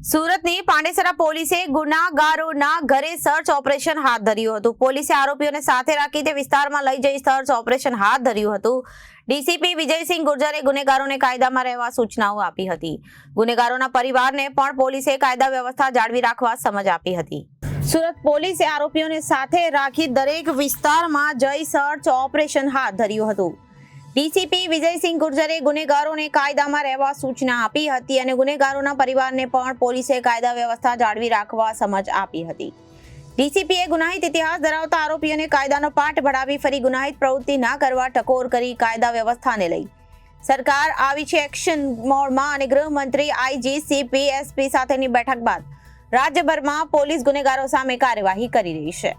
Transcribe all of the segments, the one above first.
સુરતની પાંડેસરા પોલીસે ગુનાગારોના ઘરે સર્ચ ઓપરેશન હાથ ધર્યું હતું। પોલીસે આરોપીઓને સાથે રાખી તે વિસ્તારમાં લઈ જઈ સર્ચ ઓપરેશન હાથ ધર્યું હતું। ડીસીપી વિજયસિંહ ગુર્જરે ગુનેગારોને કાયદામાં રહેવા સૂચનાઓ આપી હતી। ગુનેગારોના પરિવારને પણ પોલીસે કાયદા વ્યવસ્થા જાળવી રાખવા સમજ આપી હતી। સુરત પોલીસે આરોપીઓને સાથે રાખી દરેક વિસ્તારમાં જઈ સર્ચ ઓપરેશન હાથ ધર્યું હતું। ડીસીપી વિજયસિંહ ગુર્જરે ગુનેગારોને કાયદામાં રહેવા સૂચના આપી હતી અને ગુનેગારોના પરિવારને પણ પોલીસે કાયદા વ્યવસ્થા જાળવી રાખવા સમજ આપી હતી। ડીસીપીએ ગુનાહિત ઇતિહાસ ધરાવતા આરોપીઓને કાયદાનો પાઠ ભણાવી ફરી ગુનાહિત પ્રવૃત્તિ ના કરવા ટકોર કરી કાયદા વ્યવસ્થાને લઈ સરકાર આવી છે એક્શન મોડમાં અને ગૃહમંત્રી આઈજી સીપી એસપી સાથેની બેઠક બાદ રાજ્યભરમાં પોલીસ ગુનેગારો સામે કાર્યવાહી કરી રહી છે।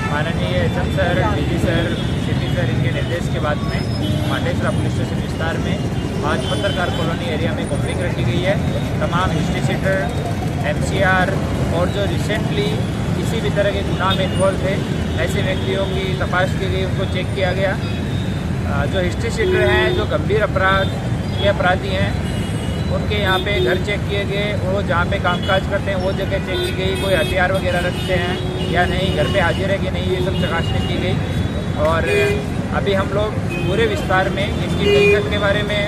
माननीय SM sir, DG sir, CP sir इनके निर्देश के बाद में पांडेसरा पुलिस स्टेशन विस्तार में आज पत्रकार कॉलोनी एरिया में कॉम्पिंग रखी गई है। तमाम हिस्ट्री शीटर, एमसीआर और जो रिसेंटली किसी भी तरह के गुनाह में इन्वॉल्व थे ऐसे व्यक्तियों की तपाश की गई, उनको चेक किया गया। जो हिस्ट्री शीटर हैं, जो गंभीर अपराध के अपराधी हैं, उनके यहाँ पे घर चेक किए गए। वो जहाँ पे कामकाज करते हैं वो जगह चेक की गई, कोई हथियार वगैरह रखते हैं या नहीं, घर पे हाजिर है कि नहीं, ये सब चकासनी की गई। और अभी हम लोग पूरे विस्तार में इनकी मिलकत के बारे में,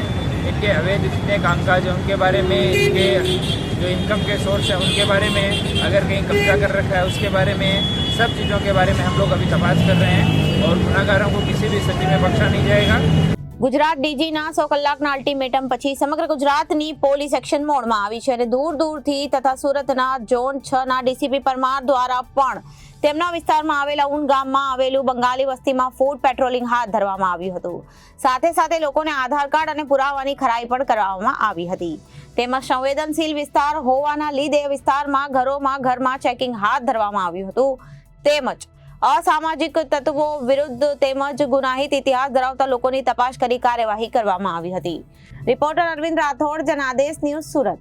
इनके अवैध जितने कामकाज हैं उनके बारे में, इनके जो इनकम के सोर्स हैं उनके बारे में, अगर कहीं कब्जा कर रखा है उसके बारे में, सब चीज़ों के बारे में हम लोग अभी तपास कर रहे हैं और गुनाहगारों को किसी भी स्थिति में बख्शा नहीं जाएगा। ગુજરાત ડીજીના 100 કલાકના અલ્ટિમેટમ પછી સમગ્ર ગુજરાતની પોલીસ એક્શન મોડમાં આવી છે અને દૂર દૂરથી તથા સુરતના ઝોન 6 ના ડીસીપી પરમાર દ્વારા પણ તેમના વિસ્તારમાં આવેલા ઊન ગામમાં આવેલું બંગાળી વસ્તીમાં ફૂડ પેટ્રોલિંગ હાથ ધરવામાં આવ્યું હતું। સાથે સાથે લોકોને આધાર કાર્ડ અને પુરાવાની ખરાઈ પણ કરવામાં આવી હતી। તેમજ સંવેદનશીલ વિસ્તાર હોવાના લીધે વિસ્તારમાં ઘરમાં ચેકિંગ હાથ ધરવામાં આવ્યું હતું। તેમજ અસામાજિક તત્વો વિરુદ્ધ તેમજ ગુનાહિત ઇતિહાસ ધરાવતા લોકોની તપાસ કરી કાર્યવાહી કરવામાં આવી હતી। Reporter Arvind Rathod, Janadesh news, Surat.